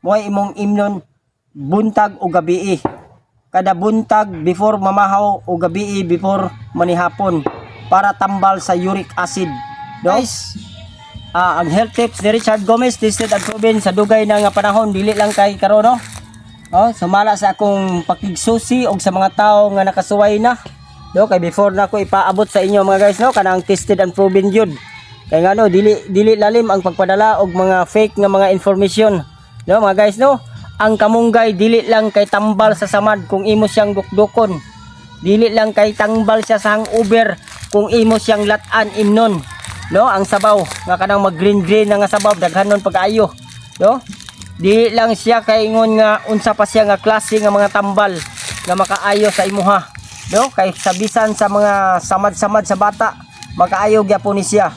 Mo'y imong imnon buntag o gabi. Kada buntag before mamahaw o gabi before manihapon para tambal sa uric acid. Guys, ang health tips ni Richard Gomez tested and proven sa dugay na nga panahon, dili lang kay karon no. Sumala sa akong pakigsusi og sa mga tao nga nakasuway na. Kay before na ko ipaabot sa inyo mga guys no, kanang tested and proven jud. Kay nga no, dili lalim ang pagpadala og mga fake nga mga information. Mga guys no, ang kamunggay dili lang kay tambal sa samad kung imo siyang dukdukon. Dili lang kay tambal siya sa hangover kung imo siyang lat-an imnon. Ang sabaw nga kanang mag green na nga sabaw daghanon pag-ayo. Dili lang siya kay ingon nga unsa pa siya nga klase nga mga tambal nga makaayo sa imuha. Kay sabisan sa mga samad-samad sa bata, makaayo gyapon ni siya.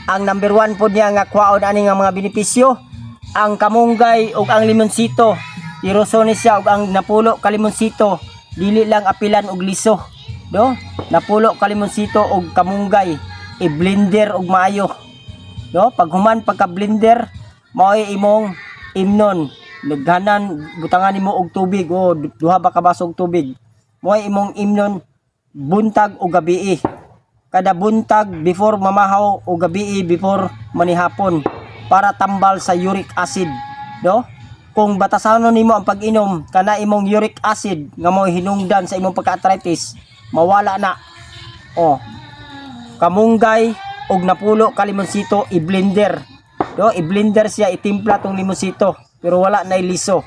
Ang number 1 po niya nga kwaon ani nga mga benepisyo, ang kamunggay ug ang limonsito. Irosones siya ug ang napulo ka limonsito dili lang apilan og liso. Napulo ka limonsito ug kamunggay i-blender og maayo. Pag human pagka-blender, mao'y imong imnon. Naghanan butangan nimo og tubig o duha ba ka baso og tubig. Mo'y imong imnon buntag o gabi. Kada buntag before mamahaw o gabi before manihapon para tambal sa uric acid. Kung batasanon nimo ang pag-inom kana imong uric acid nga mo hinungdan sa imong pagka-arthritis, mawala na. Kamunggay og napulo ka limonsito i-blender. I-blender siya, itimpla tong limonsito pero wala na liso.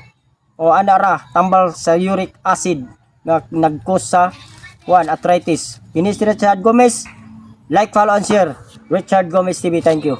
Ana ra tambal sa uric acid nga nag-cause sa arthritis. Kinis Richard Gomez. Like, follow, and share. Richard Gomez TV. Thank you.